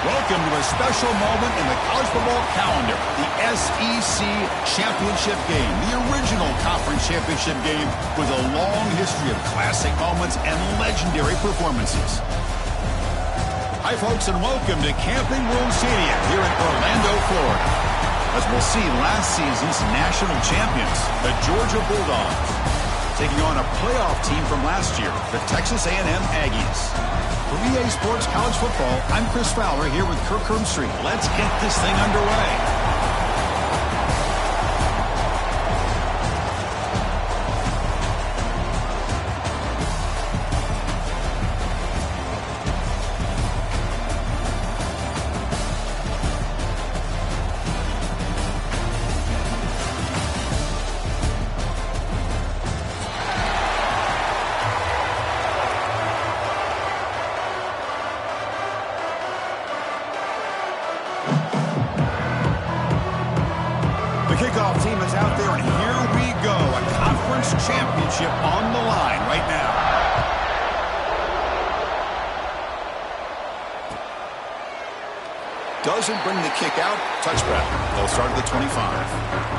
Welcome to a special moment in the college football calendar, the SEC Championship Game, the original conference championship game with a long history of classic moments and legendary performances. Hi, folks, and welcome to Camping World Stadium here in Orlando, Florida, as we'll see last season's national champions, the Georgia Bulldogs, taking on a playoff team from last year, the Texas A&M Aggies. For EA Sports College Football, I'm Chris Fowler here with Kirk Hermstreet. Let's get this thing underway. Kickoff team is out there, and here we go. A conference championship on the line right now. Doesn't bring the kick out. Touchback. They'll start at the 25.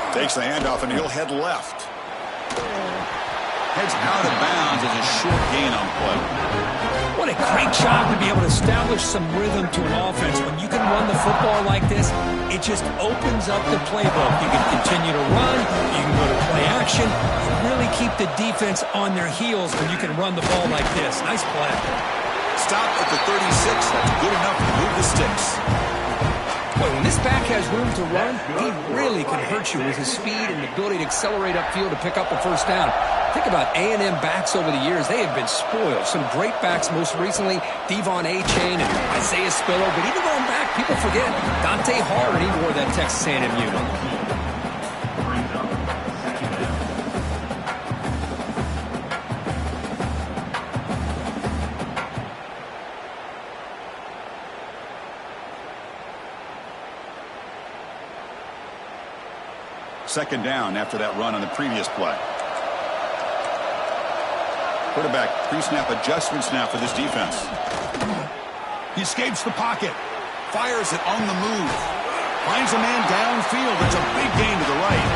Takes the handoff, and he'll head left. Heads out of bounds as a short gain on play. What a great job to be able to establish some rhythm to an offense. When you can run the football like this, it just opens up the playbook. You can continue to run. You can go to play action. You really keep the defense on their heels when you can run the ball like this. Nice play. Stop at the 36. That's good enough to move the sticks. Boy, when this back has room to run, he really can hurt you with his speed and the ability to accelerate upfield to pick up the first down. Think about A&M backs over the years. They have been spoiled. Some great backs, most recently, Devon A-Chain and Isaiah Spiller. But even going back, people forget Dante Hart, he wore that Texas A&M uniform. Second down after that run on the previous play. Quarterback pre-snap adjustments now for this defense. He escapes the pocket. Fires it on the move. Finds a man downfield. It's a big gain to the right.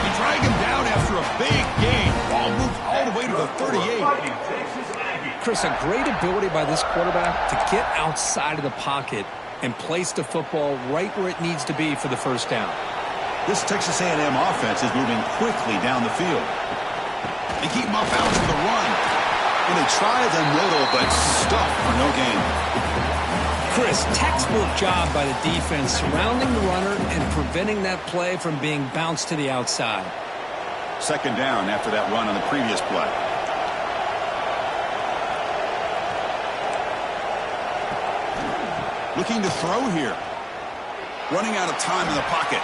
He dragged him down after a big gain. Ball moved all the way to the 38. Chris, a great ability by this quarterback to get outside of the pocket and place the football right where it needs to be for the first down. This Texas A&M offense is moving quickly down the field. They keep him off balance with the run. And they try the middle, but stuffed for no gain. Chris, textbook job by the defense surrounding the runner and preventing that play from being bounced to the outside. Second down after that run on the previous play. Looking to throw here. Running out of time in the pocket.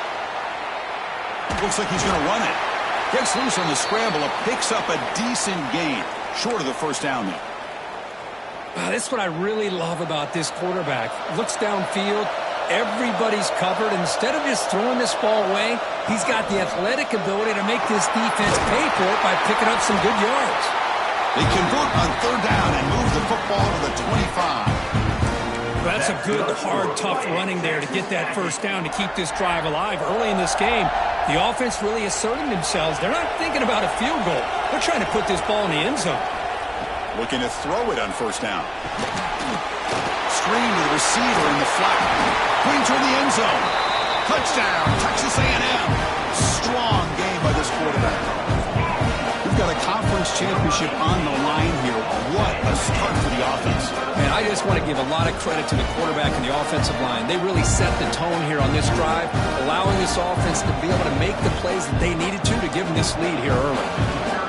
Looks like he's going to run it. Gets loose on the scramble and picks up a decent gain. Short of the first down there. That's what I really love about this quarterback. Looks downfield, Everybody's covered. Instead of just throwing this ball away, he's got the athletic ability to make this defense pay for it by picking up some good yards. They convert on third down and move the football to the 25. That's a good, hard, tough running there to get that first down to keep this drive alive. Early in this game, the offense really asserting themselves. They're not thinking about a field goal. They're trying to put this ball in the end zone. Looking to throw it on first down. Screen to the receiver in the flat. Putting toward the end zone. Touchdown, Texas A&M. Strong game by this quarterback. We've got a conference championship on the line here. What a start for the offense. Man, I just want to give a lot of credit to the quarterback and the offensive line. They really set the tone here on this drive, allowing this offense to be able to make the plays that they needed to give them this lead here early.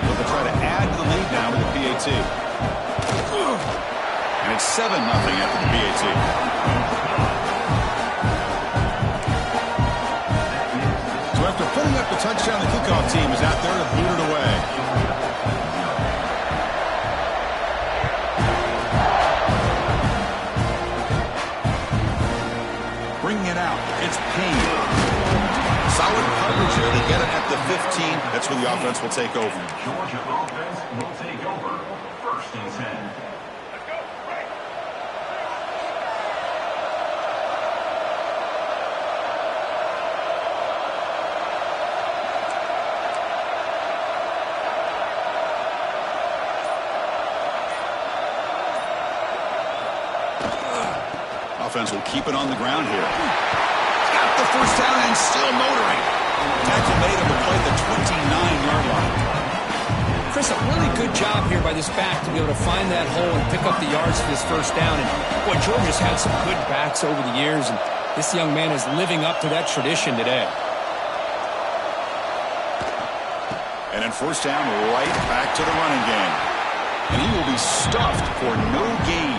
They'll try to add to the lead now with the PAT. And it's 7-0 after the PAT. So after putting up the touchdown, the kickoff team is out there to boot it away. Bringing it out, it's Payne. Solid coverage here. They get it at the 15. That's where the offense will take over. Georgia offense will take over. First and 10. Offense will keep it on the ground here. Got the first down and still motoring. Tackle made him to play the 29-yard line. Chris, a really good job here by this back to be able to find that hole and pick up the yards for this first down. And boy, Georgia's had some good backs over the years, and this young man is living up to that tradition today. And then first down, right back to the running game. And he will be stuffed for no gain.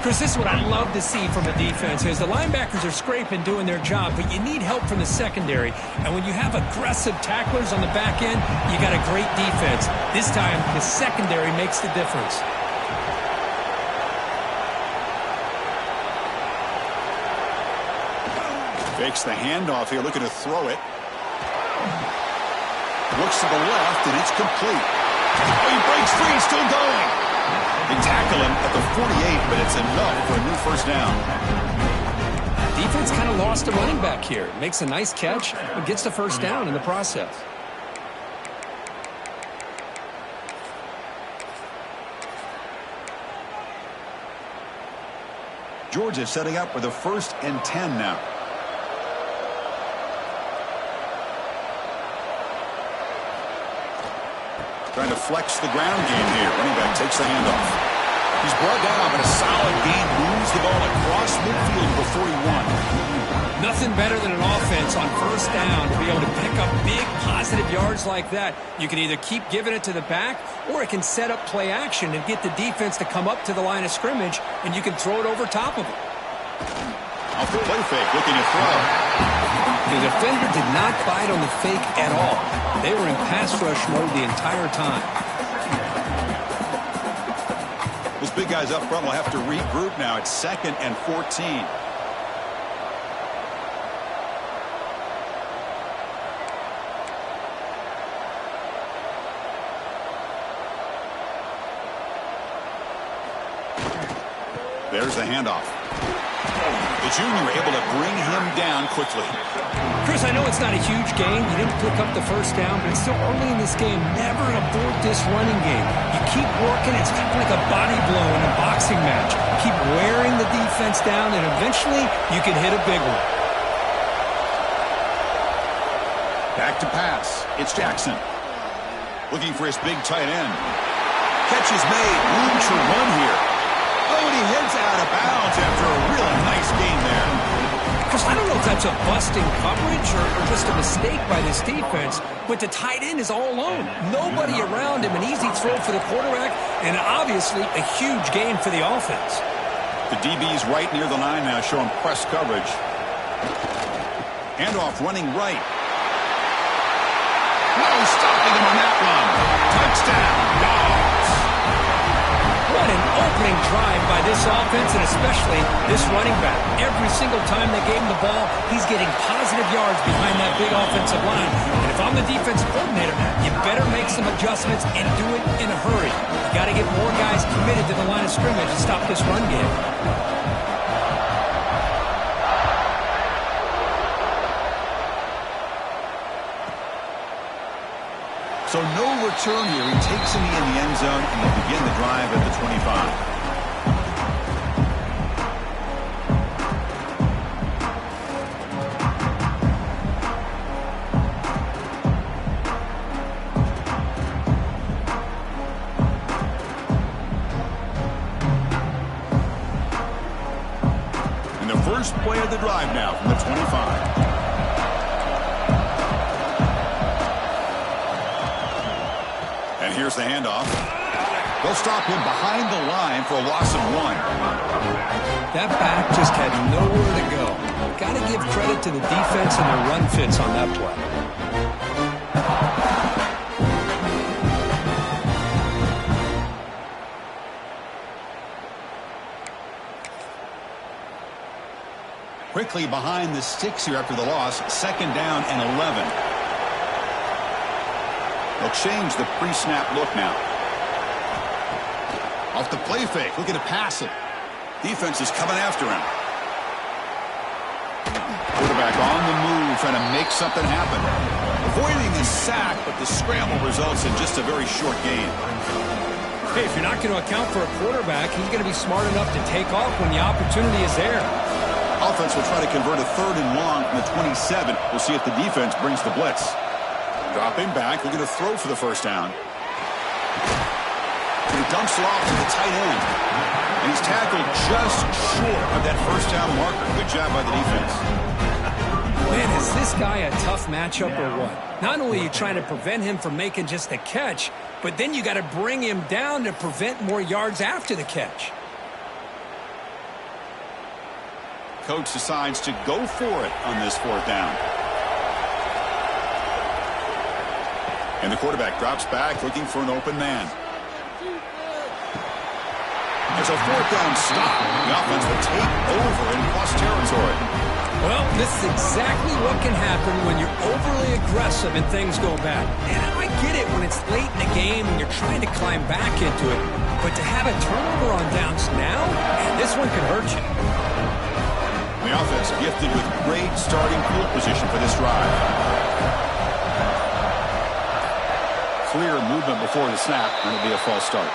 Chris, this is what I love to see from a defense is the linebackers are scraping, doing their job, but you need help from the secondary. And when you have aggressive tacklers on the back end, you got a great defense. This time, the secondary makes the difference. Fakes the handoff here, looking to throw it. Looks to the left, and it's complete. Oh, he breaks free, still going. They tackle him at the 48, but it's enough for a new first down. Defense kind of lost a running back here. Makes a nice catch, but gets the first down in the process. Georgia setting up with a 1st and 10 now. Trying to flex the ground game here. Running back takes the handoff. He's brought down, but a solid gain moves the ball across midfield before he won. Nothing better than an offense on first down to be able to pick up big positive yards like that. You can either keep giving it to the back, or it can set up play action and get the defense to come up to the line of scrimmage, and you can throw it over top of them. Off the play fake, looking to throw. The defender did not bite on the fake at all. They were in pass rush mode the entire time. Those big guys up front will have to regroup now. It's 2nd and 14. There's the handoff. The junior able to bring him down quickly. Chris, I know it's not a huge game. You didn't pick up the first down, but it's still early in this game. Never abort this running game. You keep working. It's kind of like a body blow in a boxing match. Keep wearing the defense down, and eventually you can hit a big one. Back to pass. It's Jackson. Looking for his big tight end. Catch is made. Room to run here. Oh, and he heads out of bounds after a really nice game there. Chris, I don't know if that's a busting coverage or just a mistake by this defense, but the tight end is all alone. Nobody around him, an easy throw for the quarterback, and obviously a huge gain for the offense. The DB's right near the line now, showing press coverage. Handoff running right. No stopping him on that one. Touchdown, Dogs. What an open opening drive by this offense and especially this running back. Every single time they gave him the ball, he's getting positive yards behind that big offensive line. And if I'm the defensive coordinator, you better make some adjustments and do it in a hurry. You got to get more guys committed to the line of scrimmage to stop this run game. So no return here. He takes it in the end zone, and they begin the drive at the 25. And the first play of the drive now from the 25. And here's the handoff. They'll stop him behind the line for a loss of 1. That back just had nowhere to go. Got to give credit to the defense and their run fits on that play. Quickly behind the sticks here after the loss. 2nd down and 11. They'll change the pre-snap look now. Off the play fake. Looking to pass it. Defense is coming after him. Quarterback on the move, trying to make something happen. Avoiding a sack, but the scramble results in just a very short gain. Hey, if you're not going to account for a quarterback, he's going to be smart enough to take off when the opportunity is there. Offense will try to convert a 3rd and long from the 27. We'll see if the defense brings the blitz. Dropping back, looking to throw for the first down. And he dumps it off to the tight end. And he's tackled just short of that first down marker. Good job by the defense. Man, is this guy a tough matchup or what? Not only are you trying to prevent him from making just a catch, but then you got to bring him down to prevent more yards after the catch. Coach decides to go for it on this 4th down. And the quarterback drops back, looking for an open man. There's a 4th down stop. The offense will take over in plus territory. Well, this is exactly what can happen when you're overly aggressive and things go bad. And I get it when it's late in the game and you're trying to climb back into it. But to have a turnover on downs now, man, this one could hurt you. The offense gifted with great starting field position for this drive. Clear movement before the snap, and it'll be a false start.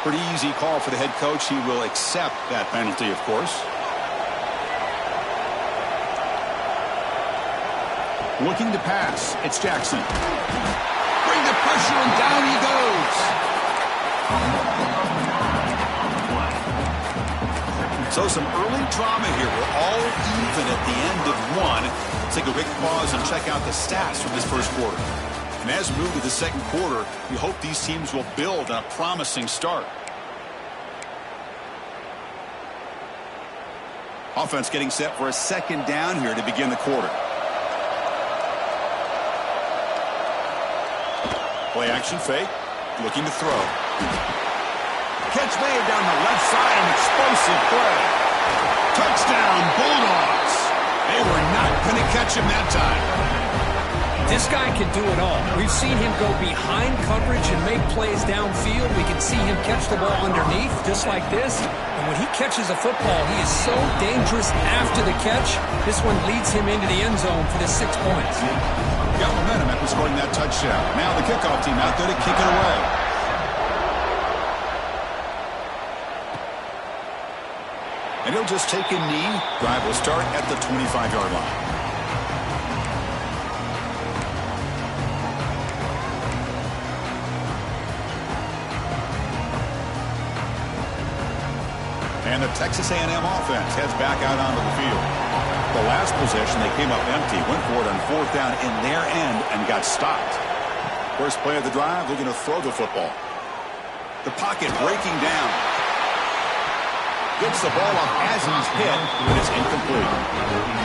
Pretty easy call for the head coach. He will accept that penalty, of course. Looking to pass. It's Jackson. Bring the pressure, and down he goes. So some early drama here. We're all even at the end of 1. Let's take a quick pause and check out the stats from this first quarter. And as we move to the 2nd quarter, we hope these teams will build on a promising start. Offense getting set for a 2nd down here to begin the quarter. Play action fake. Looking to throw. Catch made down the left side. An explosive play. Touchdown, Bulldogs. They were not going to catch him that time. This guy can do it all. We've seen him go behind coverage and make plays downfield. We can see him catch the ball underneath just like this. And when he catches a football, he is so dangerous after the catch. This one leads him into the end zone for the 6 points. Got momentum after scoring that touchdown. Now the kickoff team out there to kick it away. And he'll just take a knee. Drive will start at the 25-yard line. And the Texas A&M offense heads back out onto the field. The last possession, they came up empty, went for it on 4th down in their end and got stopped. First play of the drive, looking to throw the football. The pocket breaking down. Gets the ball up as he's hit, but it's incomplete.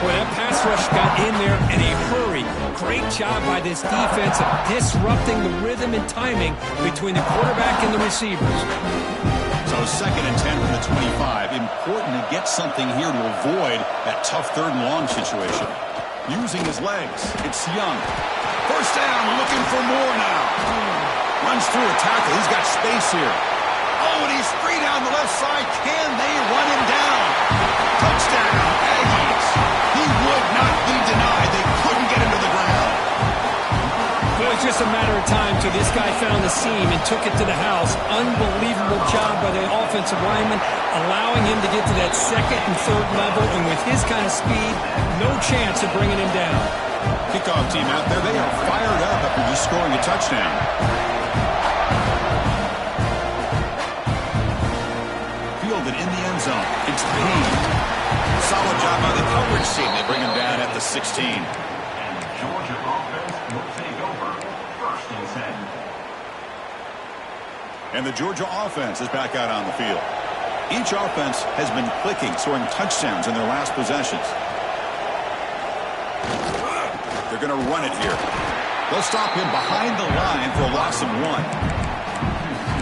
Boy, that pass rush got in there in a hurry. Great job by this defense of disrupting the rhythm and timing between the quarterback and the receivers. So 2nd and 10 from the 25. Important to get something here to avoid that tough 3rd and long situation. Using his legs, it's Young. First down, looking for more now. Runs through a tackle. He's got space here. Oh, and he's free down the left side. Can they run him down? Touchdown, Aggies. He would not be denied. They couldn't get him to the ground. Well, it's just a matter of time till this guy found the seam and took it to the house. Unbelievable job by the offensive lineman, allowing him to get to that 2nd and 3rd level, and with his kind of speed, no chance of bringing him down. Kickoff team out there, they are fired up after just scoring a touchdown. Fielded in the end zone. It's Payne. Solid job by the coverage team. They bring him down at the 16. And the Georgia offense will take over 1st and 10. And the Georgia offense is back out on the field. Each offense has been clicking, scoring touchdowns in their last possessions. They're going to run it here. They'll stop him behind the line for a loss of 1.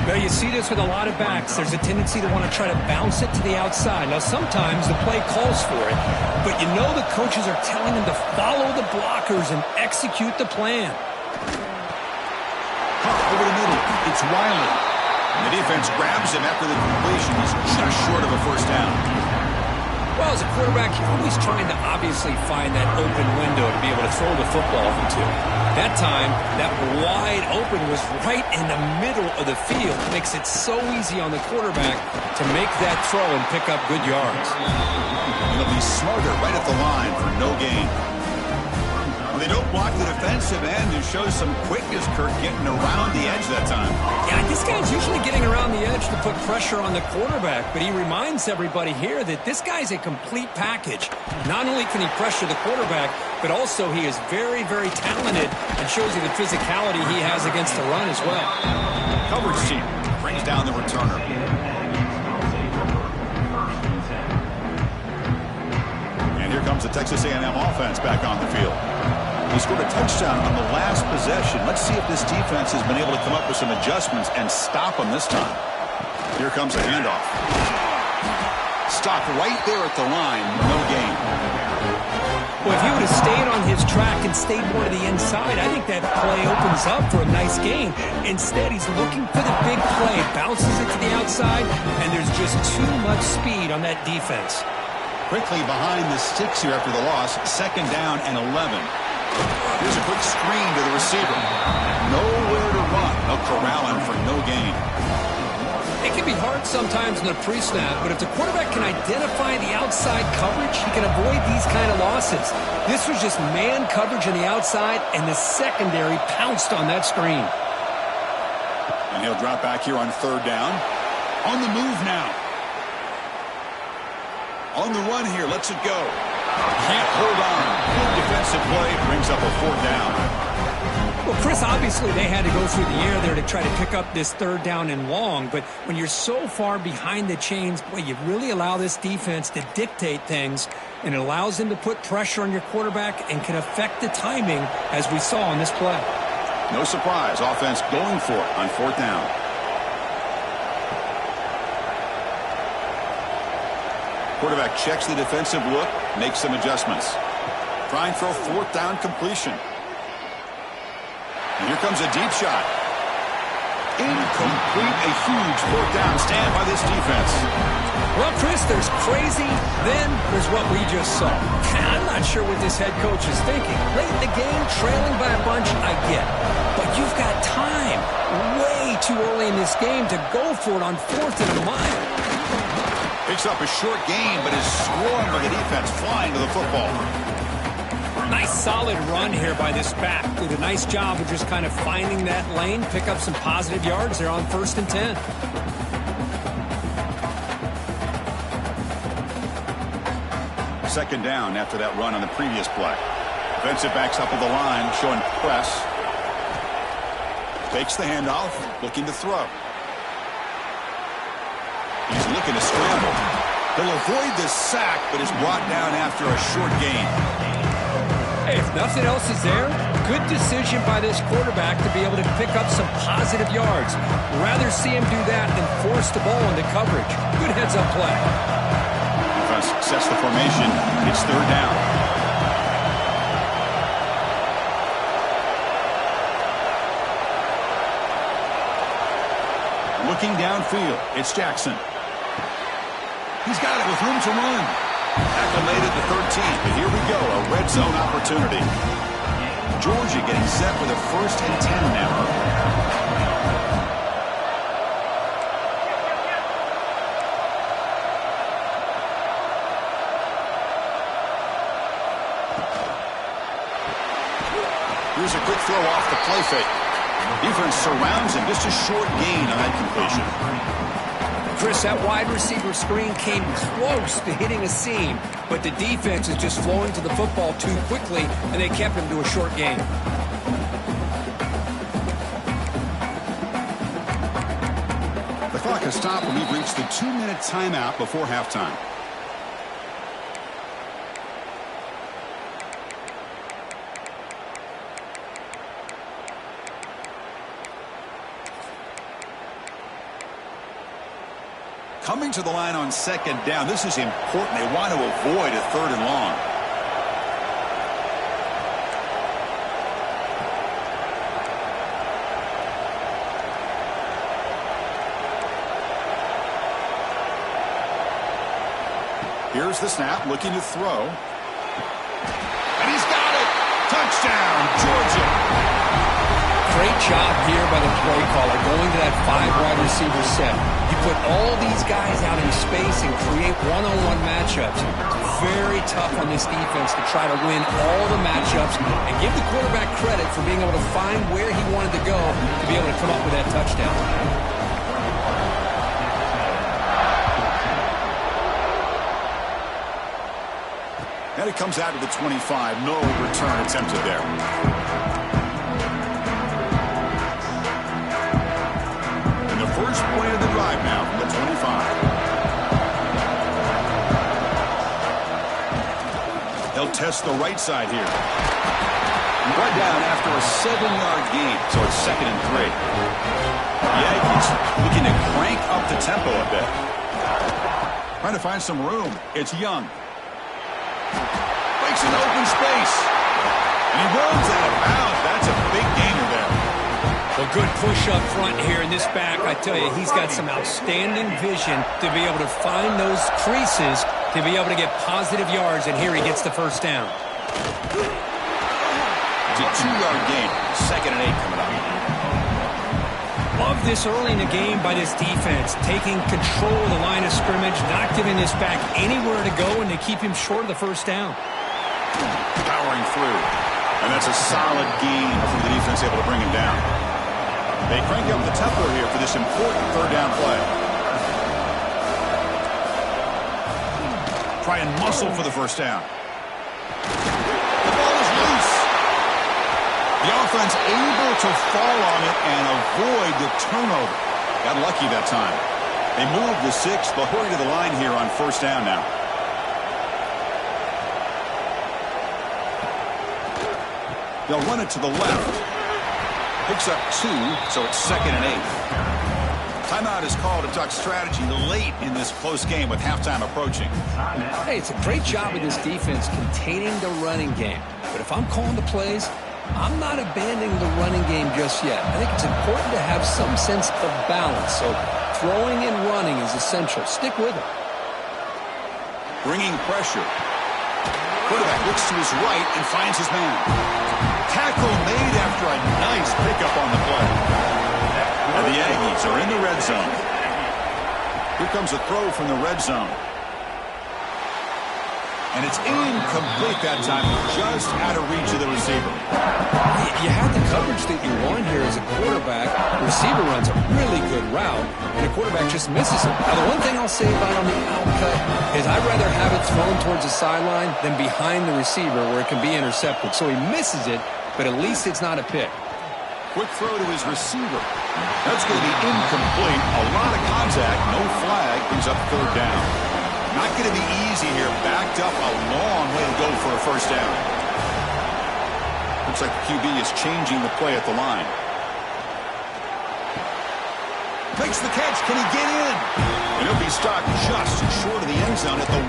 Well, you see this with a lot of backs. There's a tendency to want to try to bounce it to the outside. Now, sometimes the play calls for it, but you know the coaches are telling them to follow the blockers and execute the plan. Over the middle, it's Wiley. And the defense grabs him after the completion. He's just short of a first down. Well, as a quarterback, you're always trying to obviously find that open window to be able to throw the football into. That time, that wide open was right in the middle of the field. It makes it so easy on the quarterback to make that throw and pick up good yards. And they'll be smarter right at the line for no gain. They don't block the defensive end and show some quickness, Kirk, getting around the edge that time. Yeah, this guy's usually getting around the edge to put pressure on the quarterback, but he reminds everybody here that this guy's a complete package. Not only can he pressure the quarterback, but also he is very, very talented and shows you the physicality he has against the run as well. Coverage team brings down the returner. And here comes the Texas A&M offense back on the field. He scored a touchdown on the last possession. Let's see if this defense has been able to come up with some adjustments and stop him this time. Here comes a handoff. Stopped right there at the line. No gain. Well, if he would have stayed on his track and stayed more to the inside, I think that play opens up for a nice gain. Instead, he's looking for the big play. Bounces it to the outside, and there's just too much speed on that defense. Quickly behind the sticks here after the loss. 2nd down and 11. Here's a quick screen to the receiver. Nowhere to run. They'll corral him for no gain. It can be hard sometimes in the pre-snap, but if the quarterback can identify the outside coverage, he can avoid these kind of losses. This was just man coverage on the outside, and the secondary pounced on that screen. And he'll drop back here on 3rd down. On the move now. On the run here. Lets it go. Can't hold on. Good defensive play. Brings up a 4th down. Well, Chris, obviously they had to go through the air there to try to pick up this 3rd down and long, but when you're so far behind the chains, boy, you really allow this defense to dictate things, and it allows them to put pressure on your quarterback and can affect the timing, as we saw on this play. No surprise. Offense going for it on 4th down. Quarterback checks the defensive look, makes some adjustments. Trying for a 4th down completion. And here comes a deep shot. Incomplete, a huge 4th down stand by this defense. Well, Chris, there's crazy, then there's what we just saw. I'm not sure what this head coach is thinking. Late in the game, trailing by a bunch, I get. But you've got time, way too early in this game, to go for it on 4th and a mile. Picks up a short gain, but is swarmed by the defense flying to the football. Nice solid run here by this back. Did a nice job of just kind of finding that lane, pick up some positive yards there on 1st and 10. Second down after that run on the previous play. Defensive backs up at the line, showing press. Takes the handoff, looking to throw. He's looking to scramble. He'll avoid the sack, but is brought down after a short gain. Hey, if nothing else is there, Good decision by this quarterback to be able to pick up some positive yards. Rather see him do that than force the ball into coverage. Good heads-up play. Defense sets the formation. It's third down. Looking downfield, it's Jackson. He's got it with room to run. Tackle made at the 13, but here we go, a red zone opportunity. Georgia getting set with a 1st and 10 now. Here's a quick throw off the play fake. Defense surrounds him. Just a short gain on that completion. Chris, that wide receiver screen came close to hitting a seam, but the defense is just flowing to the football too quickly, and they kept him to a short gain. The clock has stopped when we've reached the 2-minute timeout before halftime. Coming to the line on 2nd down. This is important. They want to avoid a 3rd and long. Here's the snap, looking to throw. And he's got it! Touchdown, Georgia! Great job here by the play caller, going to that 5 wide receiver set. You put all these guys out in space and create one-on-one matchups. Very tough on this defense to try to win all the matchups and give the quarterback credit for being able to find where he wanted to go to be able to come up with that touchdown. And it comes out to the 25. No return attempted there. And the first play of the drive now from the 25. They'll test the right side here. Right down after a 7-yard gain, so it's 2nd and 3. Yankees looking to crank up the tempo a bit. Trying to find some room. It's Young. Breaks an open space. And he rolls out of bounds. That's a big gainer there. Well, good push up front here in this back. I tell you, he's got some outstanding vision to be able to find those creases, to be able to get positive yards, and here he gets the first down. It's a 2-yard gain. 2nd and 8 coming up. Love this early in the game by this defense, taking control of the line of scrimmage, not giving this back anywhere to go, and to keep him short of the first down. Powering through. And that's a solid gain from the defense able to bring him down. They crank up the tempo here for this important 3rd down play. Try and muscle for the first down. The ball is loose. The offense able to fall on it and avoid the turnover. Got lucky that time. They move the 6. They'll hurry to the line here on 1st down now. They'll run it to the left. Picks up 2, so it's 2nd and 8. Timeout is called to talk strategy late in this close game with halftime approaching. Hey, it's a great job of this defense containing the running game. But if I'm calling the plays, I'm not abandoning the running game just yet. I think it's important to have some sense of balance. So throwing and running is essential. Stick with it. Bringing pressure. Quarterback looks to his right and finds his man. Tackle made after a nice pickup on the play. And the Aggies are in the red zone. Here comes a throw from the red zone. And it's incomplete that time, just out of reach of the receiver. You have the coverage that you want here as a quarterback. The receiver runs a really good route, and the quarterback just misses it. Now, the one thing I'll say about on the outcut is I'd rather have it thrown towards the sideline than behind the receiver where it can be intercepted. So he misses it, but at least it's not a pick. Quick throw to his receiver. That's going to be incomplete. A lot of contact, no flag, brings up 3rd down. Not going to be easy here. Backed up a long way to go for a first down. Looks like the QB is changing the play at the line. Makes the catch. Can he get in? And he'll be stopped just short of the end zone at the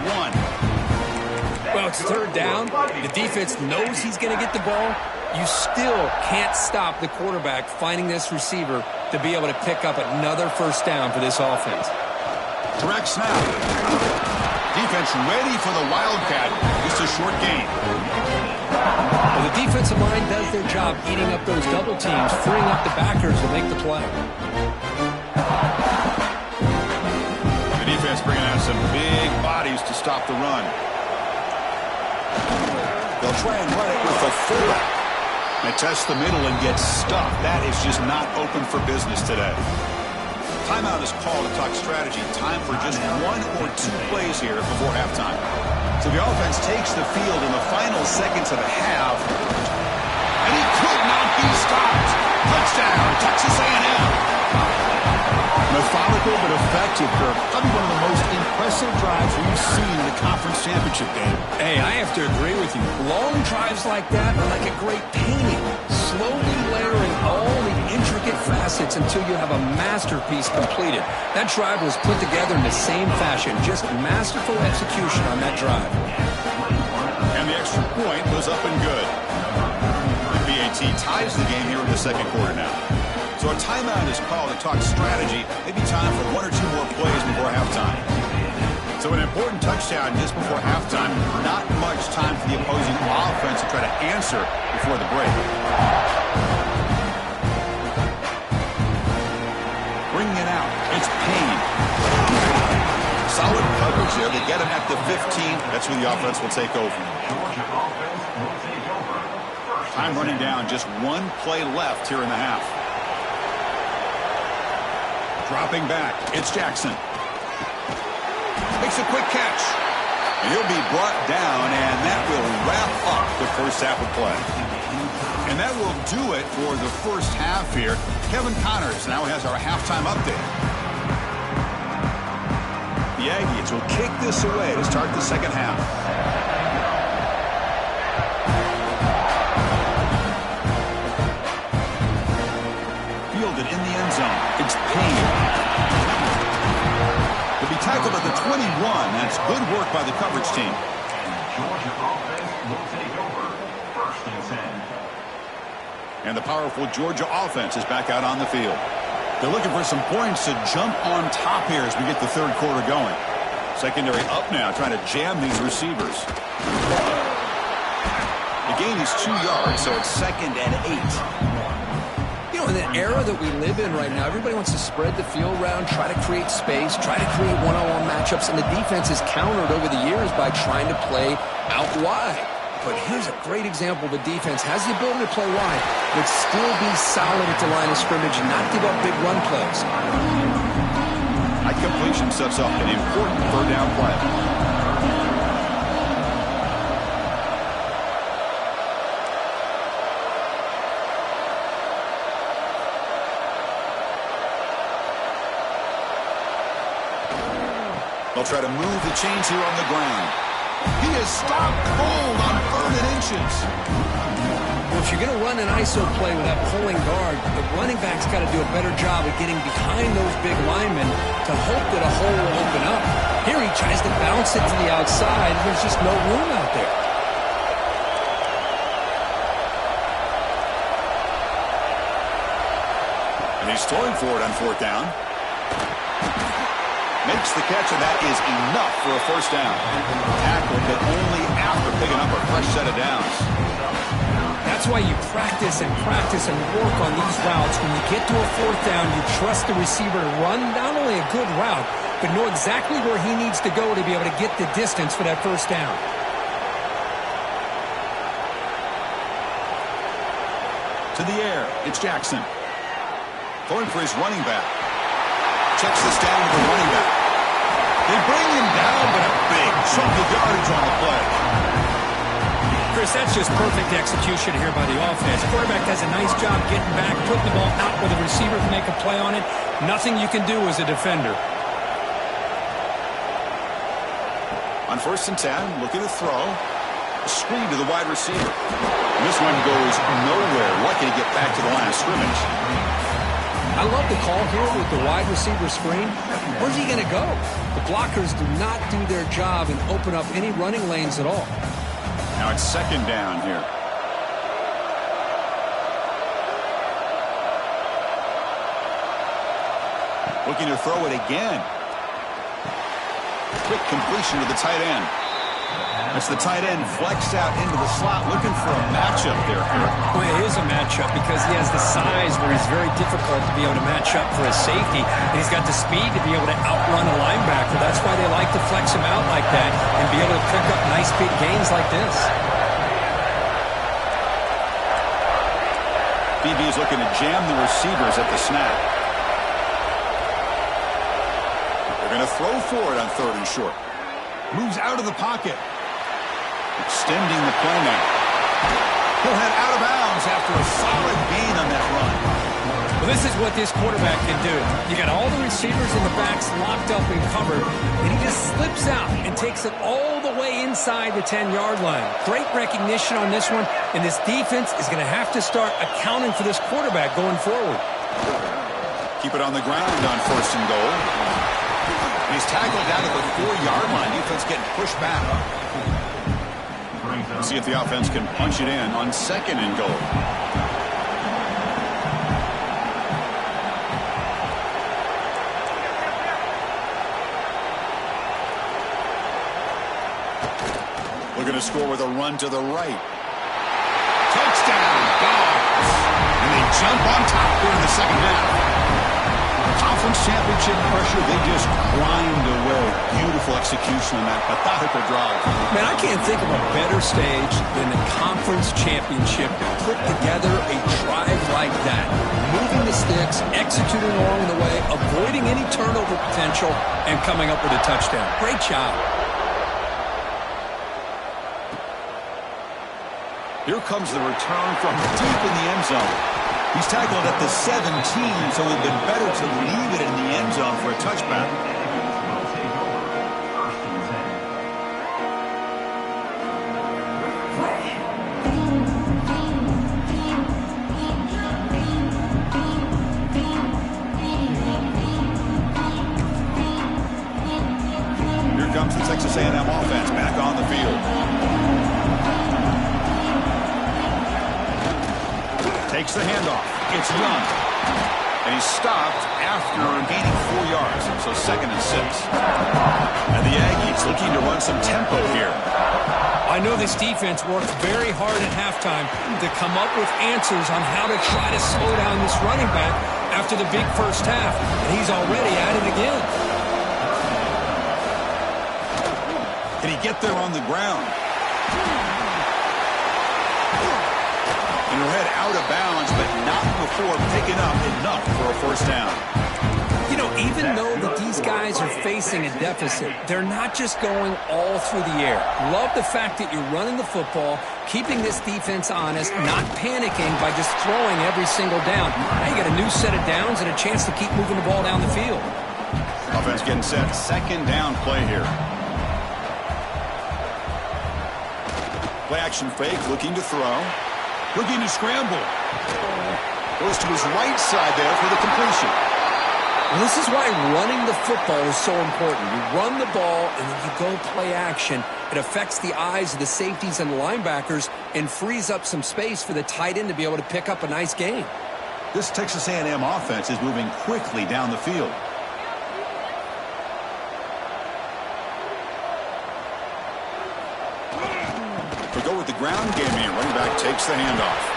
1. Well, it's third down. The defense knows he's going to get the ball. You still can't stop the quarterback finding this receiver to be able to pick up another first down for this offense. Direct snap. Defense ready for the Wildcat. Just a short gain. Well, the defensive line does their job eating up those double teams, freeing up the backers to make the play. The defense bringing out some big bodies to stop the run. They'll try and run it with the fullback. They test the middle and get stuffed. That is just not open for business today. Timeout is called to talk strategy. Time for just 1 or 2 plays here before halftime. So the offense takes the field in the final seconds of the half. And he could not be stopped. Touchdown, Texas A&M. Methodical but effective, Kirk. Probably one of the most impressive drives we've seen in the conference championship game. Hey, I have to agree with you. Long drives like that are like a great painting. Slowly layering all the intricate facets until you have a masterpiece completed. That drive was put together in the same fashion. Just masterful execution on that drive. And the extra point was up and good. The BAT ties the game here in the second quarter now. So a timeout is called to talk strategy. Maybe time for 1 or 2 more plays before halftime. So an important touchdown just before halftime. Not much time for the opposing offense to try to answer before the break. Bringing it out. It's Payne. Solid coverage there. They get him at the 15. That's where the offense will take over. Time running down. Just 1 play left here in the half. Dropping back, it's Jackson. Makes a quick catch. And he'll be brought down, and that will wrap up the first half of play. And that will do it for the first half here. Kevin Connors now has our halftime update. The Aggies will kick this away to start the second half. Fielded in the end zone. It's Payne. To be tackled at the 21. That's good work by the coverage team. Georgia offense will take over. First and 10. And the powerful Georgia offense is back out on the field. They're looking for some points to jump on top here as we get the third quarter going. Secondary up now, trying to jam these receivers. The gain is 2 yards, so it's 2nd and 8. You know, in the era that we live in right now, everybody wants to spread the field around, try to create space, try to create one-on-one matchups, and the defense is countered over the years by trying to play out wide. But here's a great example of a defense has the ability to play wide, but still be solid at the line of scrimmage and not give up big run plays. High completion sets up an important third down play. They'll try to move the chains here on the ground. He is stopped cold on 3rd and inches. Well, if you're going to run an ISO play with that pulling guard, the running back's got to do a better job of getting behind those big linemen to hope that a hole will open up. Here he tries to bounce it to the outside. There's just no room out there. And he's throwing for it on 4th down. Makes the catch, and that is enough for a first down. Tackle, but only after picking up a fresh set of downs. That's why you practice and work on these routes. When you get to a 4th down, you trust the receiver to run not only a good route, but know exactly where he needs to go to be able to get the distance for that first down. To the air, it's Jackson. Going for his running back. Checks this down to the running back. They bring him down, but a big chunk of yardage on the play. Chris, that's just perfect execution here by the offense. Quarterback does a nice job getting back, putting the ball out where the receiver can make a play on it. Nothing you can do as a defender. On 1st and 10, looking to throw. Screen to the wide receiver. And this one goes nowhere. Lucky to get back to the line of scrimmage. I love the call here with the wide receiver screen. Where's he going to go? The blockers do not do their job and open up any running lanes at all. Now it's second down here. Looking to throw it again. Quick completion to the tight end. That's the tight end flexed out into the slot, looking for a matchup there. Well, it is a matchup because he has the size where he's very difficult to be able to match up for a safety, and he's got the speed to be able to outrun a linebacker. That's why they like to flex him out like that and be able to pick up nice big gains like this. BB is looking to jam the receivers at the snap. They're going to throw for it on 3rd and short. Moves out of the pocket. Extending the play now. He'll head out of bounds after a solid gain on that run. Well, this is what this quarterback can do. You got all the receivers in the backs locked up and covered, and he just slips out and takes it all the way inside the 10-yard line. Great recognition on this one, and this defense is going to have to start accounting for this quarterback going forward. Keep it on the ground on 1st and goal. He's tackled down at the 4-yard line. Defense getting pushed back. Let's see if the offense can punch it in on 2nd and goal. Looking to score with a run to the right. Touchdown, Dogs. And they jump on top here in the second half. Conference championship pressure, they just grind away. Beautiful execution on that methodical drive. Man, I can't think of a better stage than the conference championship to put together a drive like that. Moving the sticks, executing along the way, avoiding any turnover potential, and coming up with a touchdown. Great job. Here comes the return from deep in the end zone. He's tackled at the 17, so it would have been better to leave it in the end zone for a touchback. Here comes the Texas A&M offense back on the field. Takes the handoff. It's Young. And he's stopped after gaining 4 yards. So 2nd and 6. And the Aggies looking to run some tempo here. I know this defense worked very hard at halftime to come up with answers on how to try to slow down this running back after the big first half. And he's already at it again. Can he get there on the ground? And he'll head out of bounds, but not before picking up enough for a 1st down. You know, even though that these guys are facing a deficit, they're not just going all through the air. Love the fact that you're running the football, keeping this defense honest, not panicking by just throwing every single down. Now you got a new set of downs and a chance to keep moving the ball down the field. Offense getting set. 2nd down play here. Play action fake, looking to throw. Looking to scramble. Goes to his right side there for the completion. Well, this is why running the football is so important. You run the ball and then you go play action. It affects the eyes of the safeties and the linebackers and frees up some space for the tight end to be able to pick up a nice gain. This Texas A&M offense is moving quickly down the field. We go with the ground game here. Running back takes the handoff.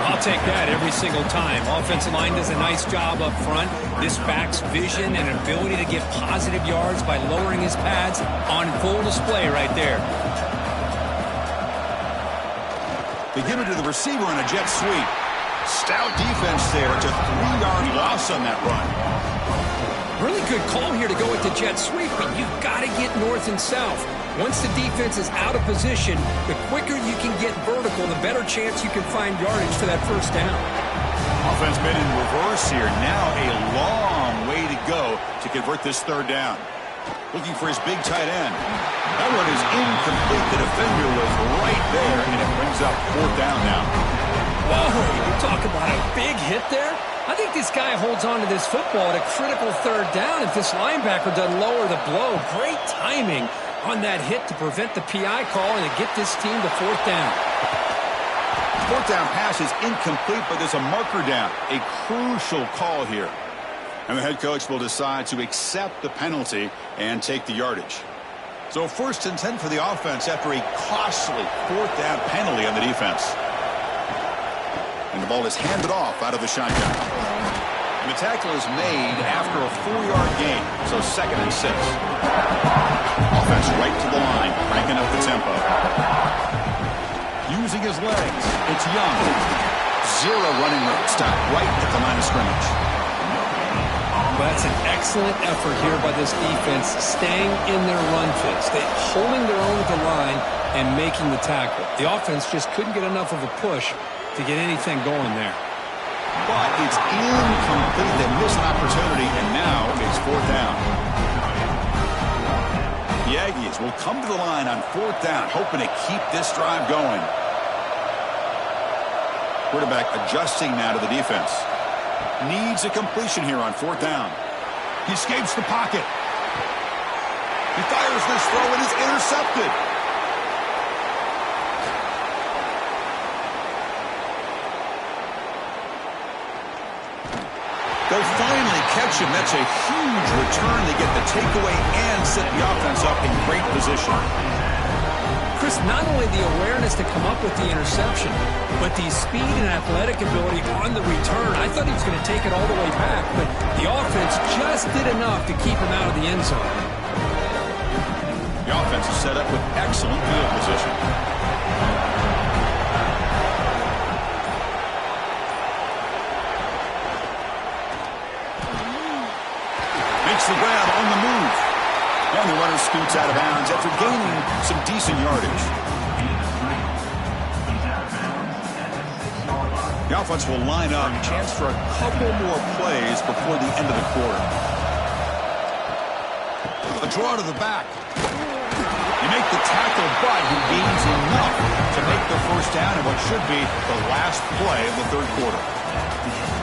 I'll take that every single time. Offensive line does a nice job up front. This back's vision and ability to get positive yards by lowering his pads on full display right there. They give it to the receiver on a jet sweep. Stout defense there. It's a 3-yard loss on that run. Really good call here to go with the jet sweep, but you've got to get north and south. Once the defense is out of position, the quicker you can get vertical, the better chance you can find yardage for that 1st down. Offense made in reverse here. Now a long way to go to convert this 3rd down. Looking for his big tight end. That one is incomplete. The defender was right there, and it brings up 4th down now. Whoa, you talk about a big hit there. I think this guy holds on to this football at a critical 3rd down if this linebacker doesn't lower the blow. Great timing on that hit to prevent the PI call and to get this team to 4th down. 4th down pass is incomplete, but there's a marker down. A crucial call here. And the head coach will decide to accept the penalty and take the yardage. So 1st and 10 for the offense after a costly 4th down penalty on the defense. And the ball is handed off out of the shotgun. And the tackle is made after a 4-yard gain, so 2nd and 6. Offense right to the line, cranking up the tempo. Using his legs, it's Young. 0 running room, stop right at the line of scrimmage. That's an excellent effort here by this defense, staying in their run fits. They're holding their own at the line and making the tackle. The offense just couldn't get enough of a push to get anything going there. But it's incomplete. They missed an opportunity, and now it's 4th down. The Aggies will come to the line on 4th down, hoping to keep this drive going. Quarterback adjusting now to the defense. Needs a completion here on 4th down. He escapes the pocket. He fires this throw and is intercepted. They'll finally catch him. That's a huge return to get the takeaway and set the offense up in great position. Chris, not only the awareness to come up with the interception, but the speed and athletic ability on the return. I thought he was going to take it all the way back, but the offense just did enough to keep him out of the end zone. The offense is set up with excellent field position. Makes the grab on the move. And the runner scoots out of bounds after gaining some decent yardage. The offense will line up, chance for a couple more plays before the end of the quarter. A draw to the back. You make the tackle, but he gains enough to make the 1st down in what should be the last play of the 3rd quarter.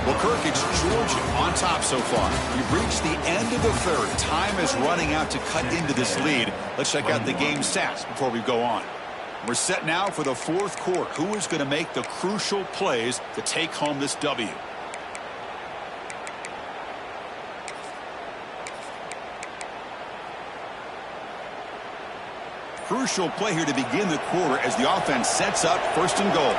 Well, Kirk, it's Georgia on top so far. We've reached the end of the 3rd. Time is running out to cut into this lead. Let's check out the game stats before we go on. We're set now for the 4th quarter. Who is going to make the crucial plays to take home this W? Crucial play here to begin the quarter as the offense sets up 1st and goal.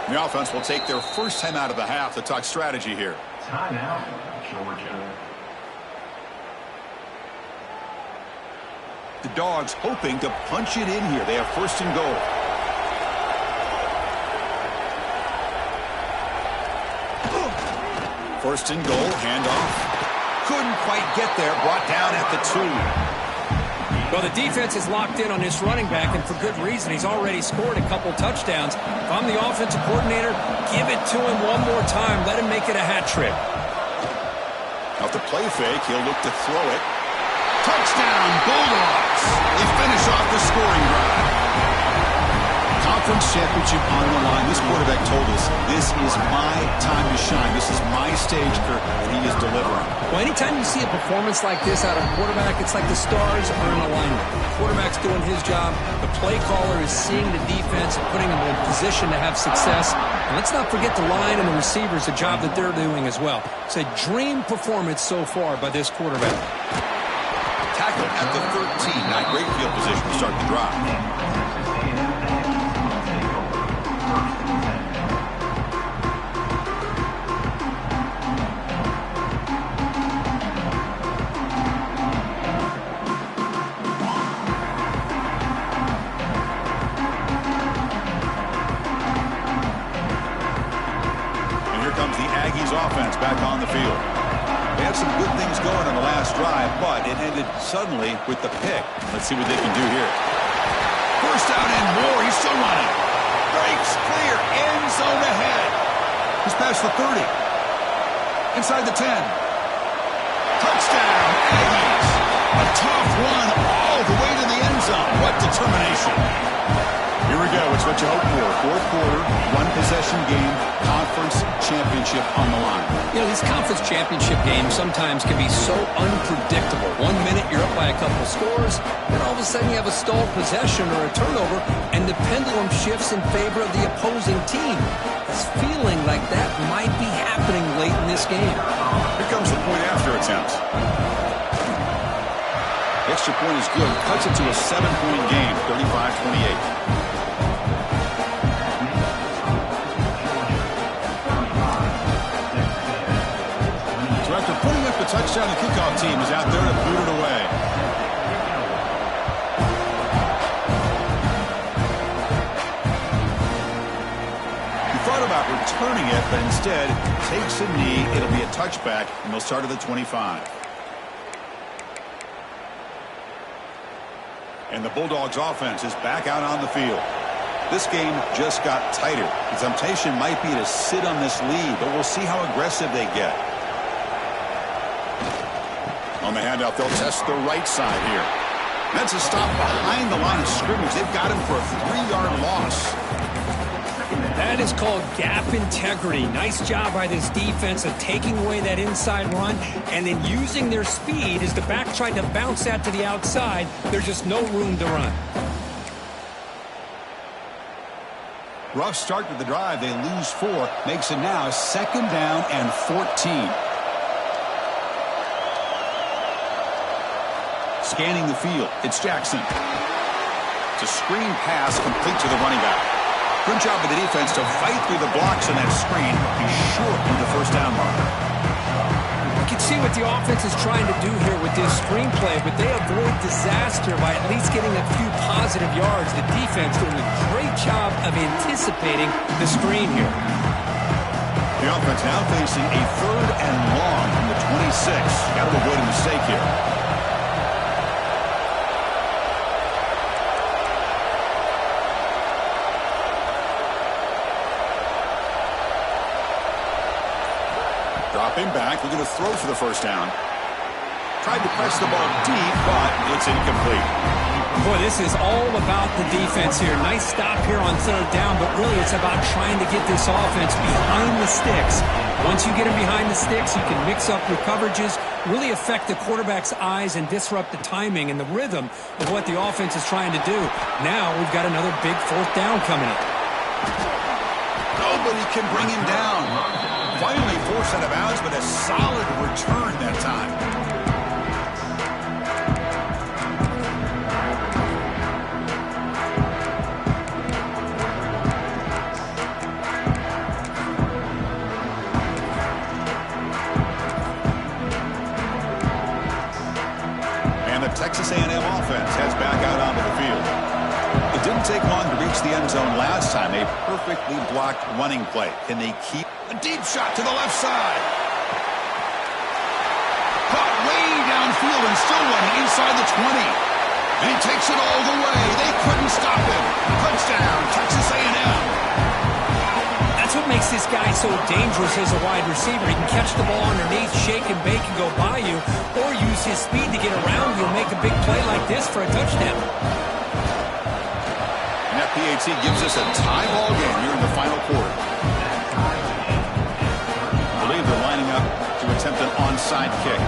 The offense will take their first time out of the half to talk strategy here. Timeout, Georgia. The Dogs hoping to punch it in here. They have 1st and goal. First and goal, handoff. Couldn't quite get there, brought down at the 2. Well, the defense is locked in on this running back, and for good reason. He's already scored a couple touchdowns. If I'm the offensive coordinator, give it to him one more time. Let him make it a hat trick. Off the play fake, he'll look to throw it. Touchdown, Bulldogs! They finish off the scoring drive. Conference championship on the line. This quarterback told us, this is my time to shine. This is my stage, Kirk, and he is delivering. Well, anytime you see a performance like this out of a quarterback, it's like the stars are in alignment. The quarterback's doing his job. The play caller is seeing the defense and putting them in a position to have success. And let's not forget the line and the receivers, the job that they're doing as well. It's a dream performance so far by this quarterback. Tackle at the 13. Not great field position to start the drive. Offense back on the field. They had some good things going on the last drive, but it ended suddenly with the pick. Let's see what they can do here. First down and more. He's still running. Breaks clear. End zone ahead. He's past the 30. Inside the 10. Touchdown, Aggies. A tough one all the way to the end zone. What determination. Here we go. It's what you hope for. Fourth quarter, one-possession game, conference championship on the line. You know, these conference championship games sometimes can be so unpredictable. 1 minute you're up by a couple of scores, then all of a sudden you have a stalled possession or a turnover, and the pendulum shifts in favor of the opposing team. It's feeling like that might be happening late in this game. Here comes the point after attempt. Extra point is good. Cuts it to a 7-point game, 35-28. So after putting up a touchdown, the kickoff team is out there to boot it away. He thought about returning it, but instead takes a knee. It'll be a touchback, and they'll start at the 25. And the Bulldogs offense is back out on the field. This game just got tighter. The temptation might be to sit on this lead, but we'll see how aggressive they get. On the handoff, they'll test the right side here. That's a stop behind the line of scrimmage. They've got him for a 3-yard loss. That is called gap integrity. Nice job by this defense of taking away that inside run and then using their speed as the back tried to bounce that to the outside. There's just no room to run. Rough start to the drive. They lose 4. Makes it now 2nd down and 14. Scanning the field. It's Jackson. It's a screen pass complete to the running back. Good job of the defense to fight through the blocks on that screen. He's short of the first down marker. You can see what the offense is trying to do here with this screenplay, but they avoid disaster by at least getting a few positive yards. The defense doing a great job of anticipating the screen here. The offense now facing a 3rd and long from the 26. Got to avoid a mistake here. Dropping back, looking to throw for the first down. Tried to press the ball deep, but it's incomplete. Boy, this is all about the defense here. Nice stop here on 3rd down, but really it's about trying to get this offense behind the sticks. Once you get them behind the sticks, you can mix up your coverages, really affect the quarterback's eyes and disrupt the timing and the rhythm of what the offense is trying to do. Now we've got another big 4th down coming up. Nobody can bring him down. Finally forced out of bounds, but a solid return that time. And the Texas A&M offense heads back out onto the field. It didn't take long to reach the end zone last time. A perfectly blocked running play. Can they keep a deep shot to the left side? Caught way downfield and still running inside the 20. And he takes it all the way. They couldn't stop him. Touchdown, Texas A&M. That's what makes this guy so dangerous as a wide receiver. He can catch the ball underneath, shake and bake and go by you, or use his speed to get around you and make a big play like this for a touchdown. And that PAT gives us a tie ball game here in the final quarter. I believe they're lining up to attempt an onside kick.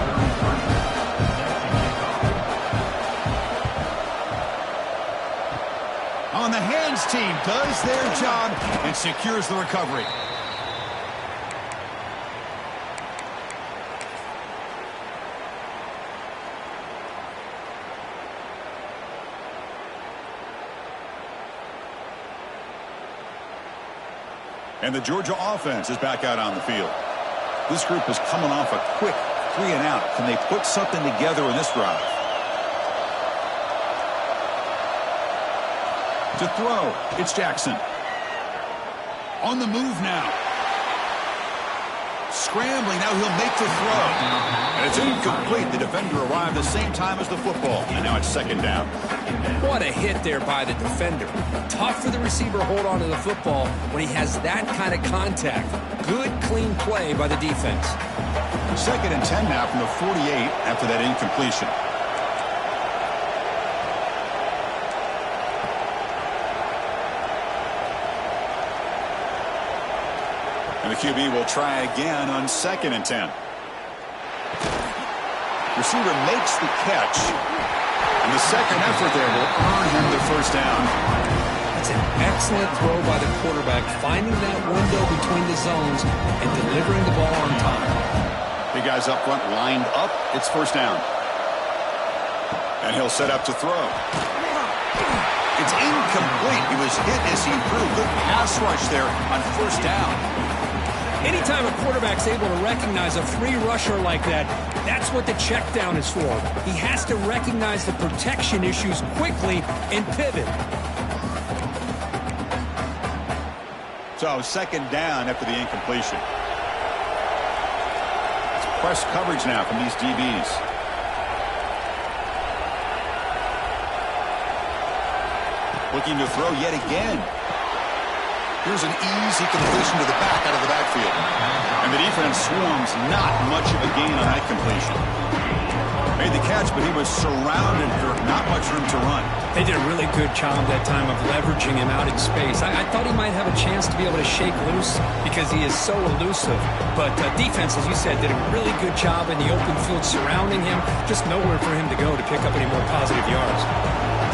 On the hands team does their job and secures the recovery. And the Georgia offense is back out on the field. This group is coming off a quick 3-and-out. Can they put something together in this drive? To throw, it's Jackson. On the move now. Scrambling, now he'll make the throw. And it's incomplete. The defender arrived the same time as the football. And now it's 2nd down. What a hit there by the defender. Tough for the receiver to hold on to the football when he has that kind of contact. Good, clean play by the defense. 2nd and 10 now from the 48 after that incompletion. And the QB will try again on 2nd and 10. Receiver makes the catch. And the second effort there will earn him the first down. That's an excellent throw by the quarterback, finding that window between the zones and delivering the ball on time. Big guys up front lined up. It's first down. And he'll set up to throw. It's incomplete. He was hit as he threw. Good pass rush there on first down. Anytime a quarterback's able to recognize a free rusher like that, that's what the check down is for. He has to recognize the protection issues quickly and pivot. So 2nd down after the incompletion. It's press coverage now from these DBs. Looking to throw yet again. Here's an easy completion to the back out of the backfield. And the defense swarms, not much of a gain on that completion. Made the catch, but he was surrounded for not much room to run. They did a really good job that time of leveraging him out in space. I thought he might have a chance to be able to shake loose because he is so elusive. But defense, as you said, did a really good job in the open field surrounding him. Just nowhere for him to go to pick up any more positive yards.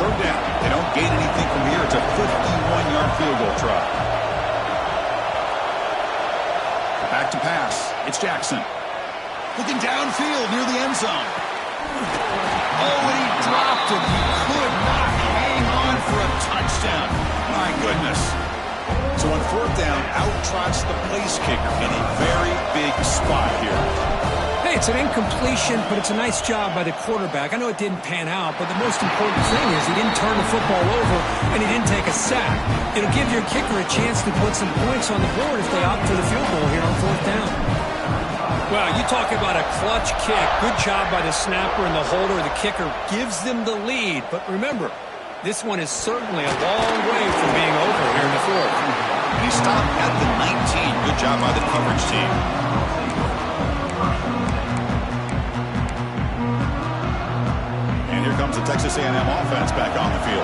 3rd down. They don't gain anything from here. It's a 51-yard field goal try. Back to pass. It's Jackson. Looking downfield near the end zone. Oh, and he dropped it. He could not hang on for a touchdown. My goodness. So on 4th down, out trots the place kicker in a very big spot here. Hey, it's an incompletion, but it's a nice job by the quarterback. I know it didn't pan out, but the most important thing is he didn't turn the football over and he didn't take a sack. It'll give your kicker a chance to put some points on the board if they opt for the field goal here on 4th down. Well, you talk about a clutch kick. Good job by the snapper and the holder. The kicker gives them the lead. But remember, this one is certainly a long way from being over here in the 4th. He stopped at the 19. Good job by the coverage team. And here comes the Texas A&M offense back on the field.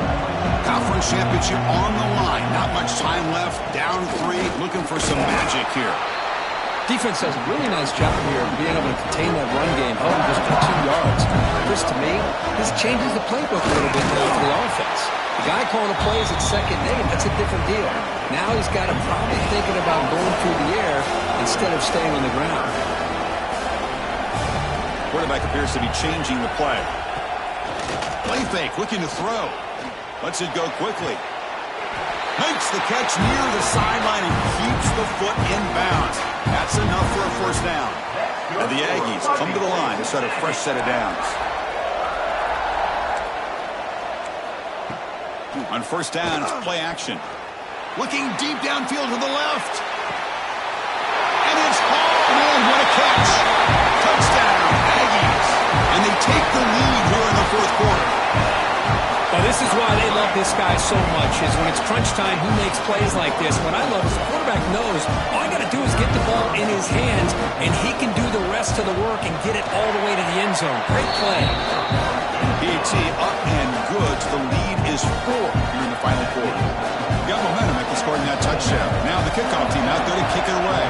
Conference championship on the line. Not much time left. Down 3. Looking for some magic here. Defense does a really nice job here of being able to contain that run game, held him just for 2 yards. Chris, to me, this changes the playbook a little bit now for the offense. The guy calling the plays at 2nd and 8, that's a different deal. Now he's got to probably thinking about going through the air instead of staying on the ground. Quarterback appears to be changing the play. Play fake, looking to throw. Lets it go quickly. Makes the catch near the sideline and keeps the foot in bounds. That's enough for a first down. And the Aggies come to the line to set a fresh set of downs. On first down, it's play action. Looking deep downfield to the left. And it's hauled in. What a catch. Touchdown, Aggies. And they take the lead here in the 4th quarter. Well, this is why they love this guy so much, is when it's crunch time, he makes plays like this. What I love is the quarterback knows all I got to do is get the ball in his hands, and he can do the rest of the work and get it all the way to the end zone. Great play. BT up and good. The lead is 4 here in the final quarter. Got momentum after scoring that touchdown. Now the kickoff team out there to kick it away.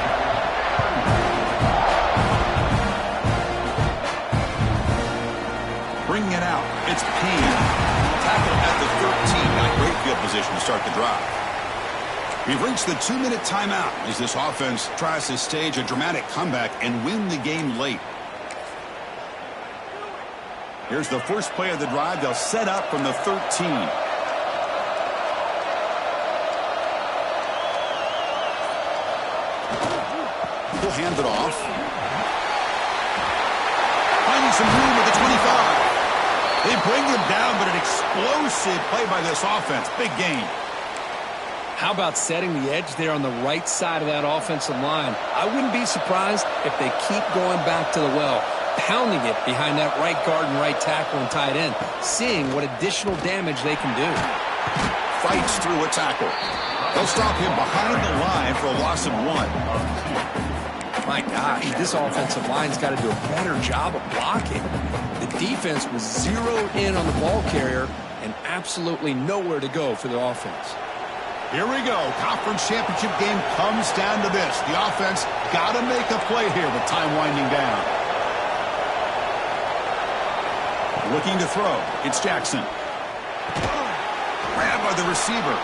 Bringing it out. It's Payne. Tackle at the 13. Got great field position to start the drive. We've reached the 2-minute timeout as this offense tries to stage a dramatic comeback and win the game late. Here's the first play of the drive. They'll set up from the 13. We'll hand it off. Finding some room at the 25. They bring him down, but an explosive play by this offense. Big gain. How about setting the edge there on the right side of that offensive line? I wouldn't be surprised if they keep going back to the well, pounding it behind that right guard and right tackle and tight end, seeing what additional damage they can do. Fights through a tackle. They'll stop him behind the line for a loss of 1. My gosh, this offensive line's got to do a better job of blocking. The defense was zeroed in on the ball carrier and absolutely nowhere to go for the offense. Here we go. Conference championship game comes down to this. The offense got to make a play here with time winding down. Looking to throw. It's Jackson. Grabbed by the receiver.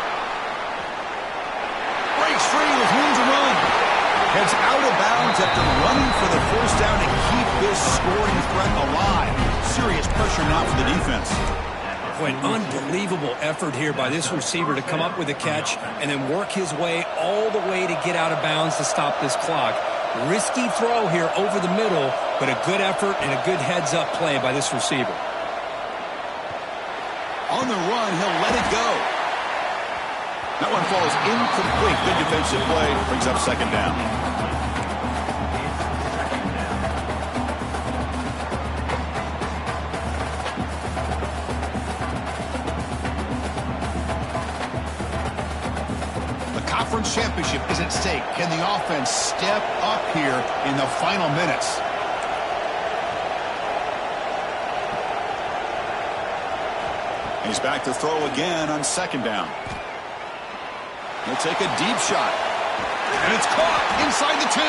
Breaks free with room to run. Heads out of bounds after running for the first down to keep this scoring threat alive. Serious pressure now for the defense. Boy, an unbelievable effort here by this receiver to come up with a catch and then work his way all the way to get out of bounds to stop this clock. Risky throw here over the middle, but a good effort and a good heads-up play by this receiver. On the run, he'll let it go. That one falls incomplete. Good defensive play. Brings up second down. Conference championship is at stake. Can the offense step up here in the final minutes? He's back to throw again on second down. He'll take a deep shot. And it's caught inside the 10.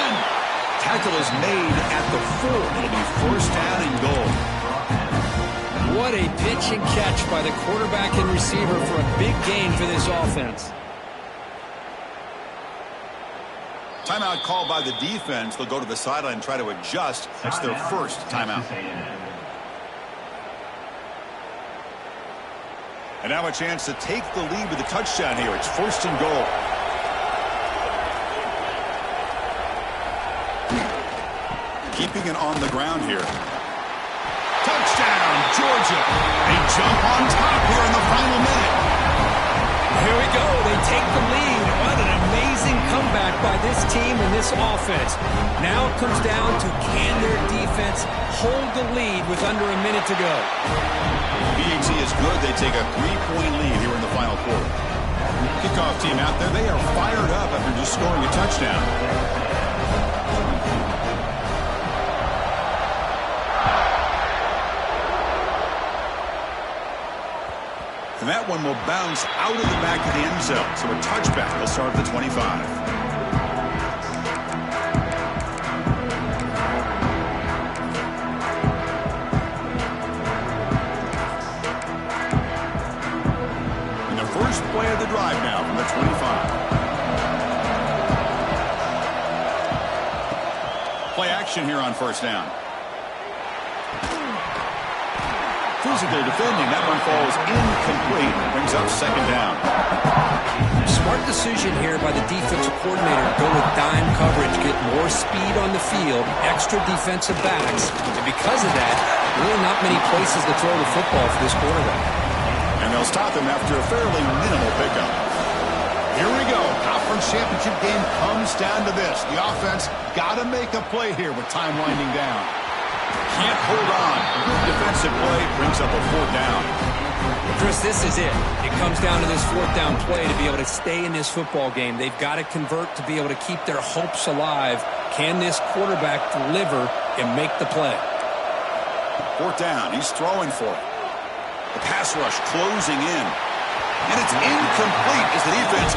Tackle is made at the 4. It'll be first down and goal. What a pitch and catch by the quarterback and receiver for a big gain for this offense. Timeout called by the defense. They'll go to the sideline and try to adjust. That's their first timeout. And now a chance to take the lead with a touchdown here. It's first and goal. Keeping it on the ground here. Touchdown, Georgia. They jump on top here in the final minute. Here we go. They take the lead. What an amazing comeback by this team and this offense. Now it comes down to can their defense hold the lead with under a minute to go. PAT is good. They take a 3-point lead here in the final quarter. Kickoff team out there. They are fired up after just scoring a touchdown. And that one will bounce out of the back of the end zone. So a touchback will start at the 25. And the first play of the drive now from the 25. Play action here on first down. Physical defending. That one falls incomplete. Brings up second down. Smart decision here by the defensive coordinator to go with dime coverage, get more speed on the field, extra defensive backs, and because of that, really not many places to throw the football for this quarterback. And they'll stop him after a fairly minimal pickup. Here we go. Conference championship game comes down to this. The offense got to make a play here with time winding down. Can't hold on. Good defensive play brings up a fourth down. Chris, this is it. It comes down to this fourth down play to be able to stay in this football game. They've got to convert to be able to keep their hopes alive. Can this quarterback deliver and make the play? Fourth down. He's throwing for it. The pass rush closing in. And it's incomplete as the defense...